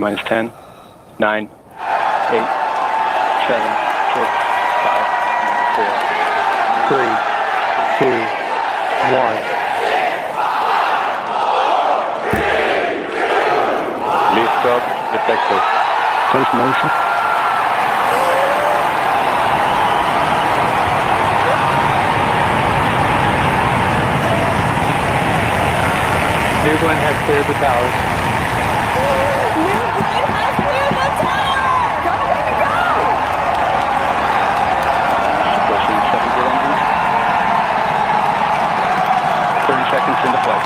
T-minus 10, 9, 8, 7, 6, 5, 4, 3, 2, 1. Lift up, detected. Close motion. New Glenn has cleared the towers. Pushing 7 good engines. 30 seconds into flight.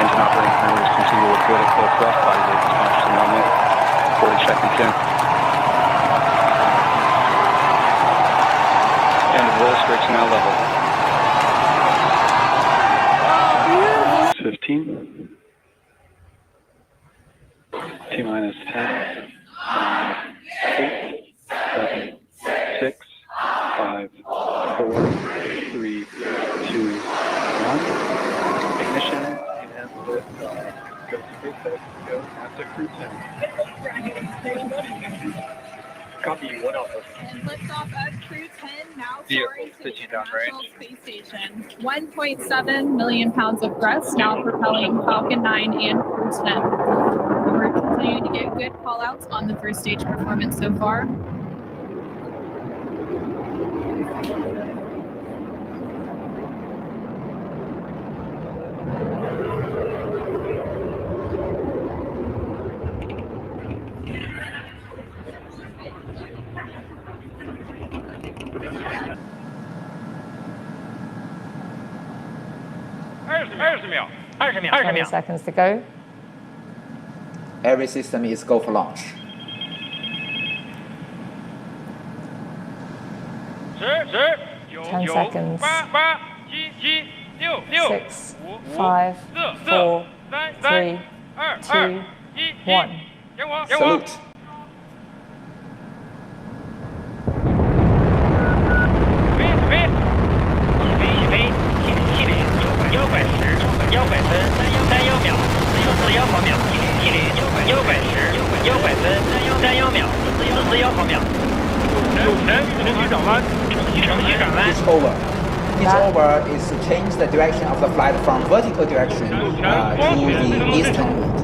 Engine operating parameters continue with good at full thrust. Body weight response to normal. 40 seconds in. End of roll stretch now level. 15. T-minus 10, 8, 7, 6, 5, 4, 3, 2, 1. Ignition and lift off. Go to SpaceX, go after cruise 10. Copy 1 Alpha. And liftoff at Crew 10, now soaring to the International Space Station. 1.7 million pounds of thrust, now propelling Falcon 9 and Crew 10. We're continuing to get good call-outs on the first stage performance so far. Seconds to go. Every system is go for launch. 10 seconds. 6, 5, 4, 3, 2, 1. Salute. It's over. It's over is to change the direction of the flight from vertical direction to the easternward.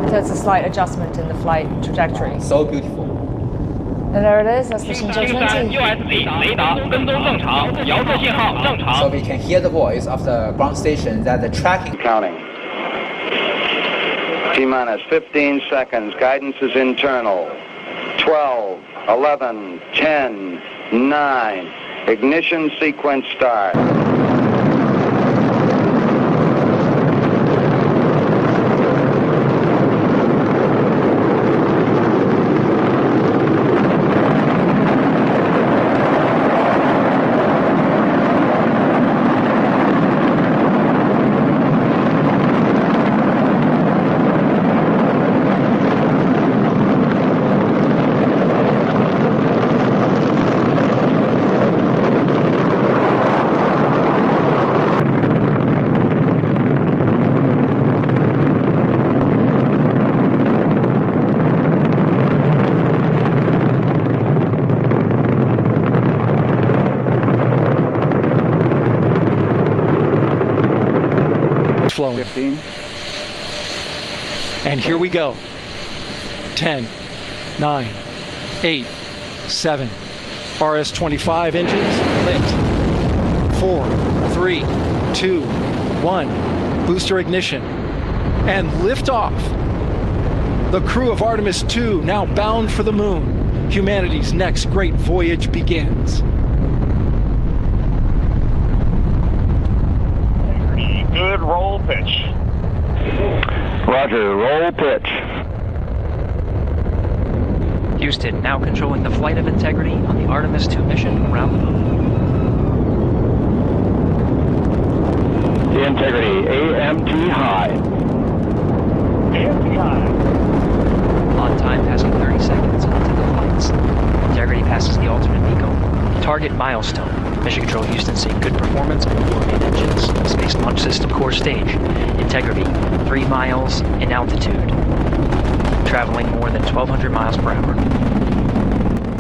So it's a slight adjustment in the flight trajectory. So beautiful. And there it is, that's mission J20. So we can hear the voice of the ground station that the tracking. Counting. T-minus 15 seconds. Guidance is internal. 12, 11, 10, 9. Ignition sequence start. Flowing. 15. And here we go. 10, 9, 8, 7. RS-25 engines lit. 4, 3, 2, 1. Booster ignition. And liftoff. The crew of Artemis II now bound for the moon. Humanity's next great voyage begins. Good roll pitch. Roger, roll pitch. Houston now controlling the flight of integrity on the Artemis II mission around the moon. The integrity, AMT high. AMT high. On time passing 30 seconds into the flights. Integrity passes the alternate MECO. Target milestone. Mission Control Houston seeing good performance on 4 main engines. Space Launch System core stage. Integrity, 3 miles in altitude. Traveling more than 1,200 miles per hour.